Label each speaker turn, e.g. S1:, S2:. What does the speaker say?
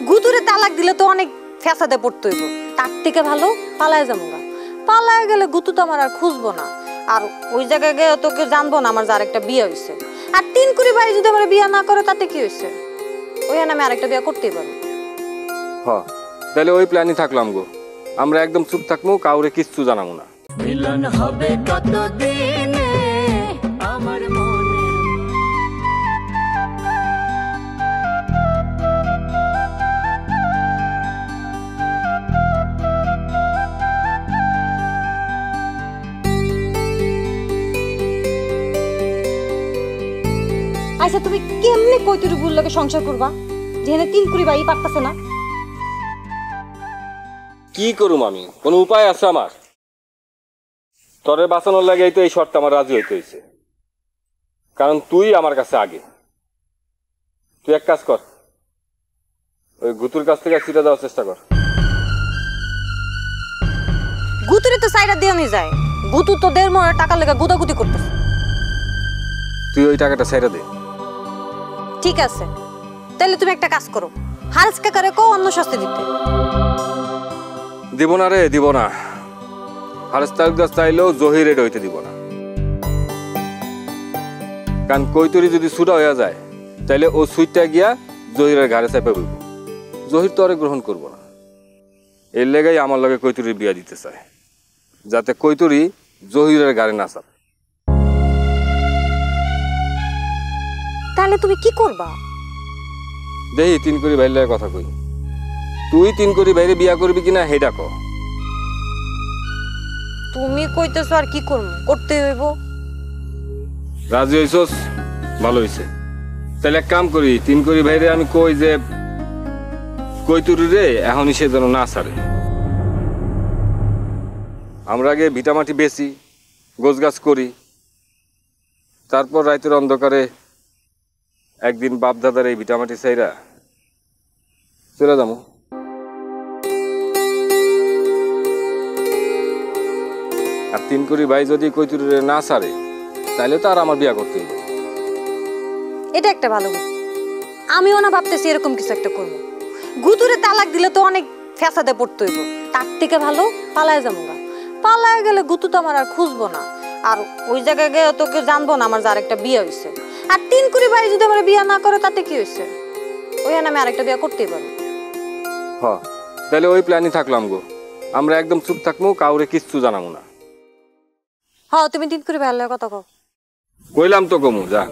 S1: গুতুরে তালাক দিলে তো অনেক ফ্যাসাদে পড়তে হইব, তার থেকে ভালো পালায় যাবো গা। পালায় গেলে গুতু তো আমার আর খুঁজবো না, আর ওই জায়গায় গিয়ে তো কেউ জানবো না আমার যে আরেকটা বিয়ে হয়েছে। আর 3 কুড়ি ভাই যদি আমার বিয়ে না করে তাতে কি হয়েছে, ওই আমি আরেকটা বিয়ে করতেই পারবো।
S2: হ্যাঁ, তাহলে ওই প্ল্যানই থাকলাম গো। আমরা একদম চুপ থাকবো, কাউরে কিচ্ছু জানাবো না।
S3: মিলন হবে কতদিনে আমার মনে।
S1: আচ্ছা তুমি কেমনে কৈতুরি বুল লোকে সংসার করবা যেখানে 3 কুড়ি ভাই পারতাছে না?
S2: কি করুম আমি, কোনো উপায় আছে আমার? তরে বাঁচানোর লাগেই তো এই শর্ত আমার রাজি হইতে হয়েছে, কারণ তুই আমার কাছে আগে। তুই এক কাজ কর, ওই গুতুর কাছ থেকে সিটা দেওয়ার চেষ্টা কর।
S1: গুতুরে তো সাইডা দিয়ে নিয়ে যায়, গুতু তো 1.5 মণ টাকা লেগে গুদাগুদি করতেছে।
S2: তুই ওই টাকাটা ছেড়ে দে।
S1: ঠিক আছে, তাহলে তুমি একটা কাজ করো, হারেস কাকারে কো অন্য শাস্তি দিতে।
S2: দিব না রে, দিব না। হারেস তালুকদার চাইলেও জহির এটা হইতে দিব না, কারণ কৈতুরি যদি ছুটা হয়ে যায় তাইলে ও সুইটটা গিয়া জহিরের ঘাড়ে চাপে বইব। জহির তো আরে গ্রহণ করব না। এর লেগাই আমার লগে কৈতুরির বিয়া দিতে চায়, যাতে কৈতুরি জহিরের ঘাড়ে না চাপে।
S1: তাহলে তুমি কি করবা?
S2: দেখি 3 কোটি ভাইয়ের লগে কথা কই। তুই 3 কোটি ভাইরে বিয়া করবি কিনা হেডা ক।
S1: তুমি কইতেছো আর কি করব, করতে হইব।
S2: রাজি হইছস? ভালো হইছে। তাহলে এক কাম করি, 3 কোটি ভাইরে আমি কই যে কৈতুরি রে এখনই সে যেন না ছাড়ে। আমরা আগে ভিটামাটি বেচি, গোছগাছ করি, তারপর রাতের অন্ধকারে একদিন বাপ দাদার এই ভিটামাটি চাইরা চলে যাবো। আর 3 কোটি ভাই যদি কৈতুরিরে না ছাড়ে তাহলে তো আর আমার বিয়া করতে হবে।
S1: এটা একটা ভালো বুদ্ধি। আমিও না ভাবতেছি এরকম কিছু একটা করব। গুতুরে তালাক দিলে তো অনেক ফ্যাসাদে পড়তে হইব, তার থেকে ভালো পালায় যাবো গা। পালায় গেলে গুতু তো আমার আর খুঁজবো না, আর ওই জায়গায় গিয়ে তো কেউ জানবো না আমার যে আরেকটা বিয়ে হয়েছে। আর 3 কুড়ি ভাই যদি আমার বিয়ে না করে তাতে কি হয়েছে, ওই আমি আরেকটা বিয়ে করতেই পারবো।
S2: হ্যাঁ, তাহলে ওই প্ল্যানই থাকলাম গো। আমরা একদম চুপ থাকবো, কাউরে কিচ্ছু জানাবো না।
S1: হ্যাঁ, তুমি 3 কুড়ি ভাইয়ের লগে কথা কও।
S2: কইলাম তো কমু, যা।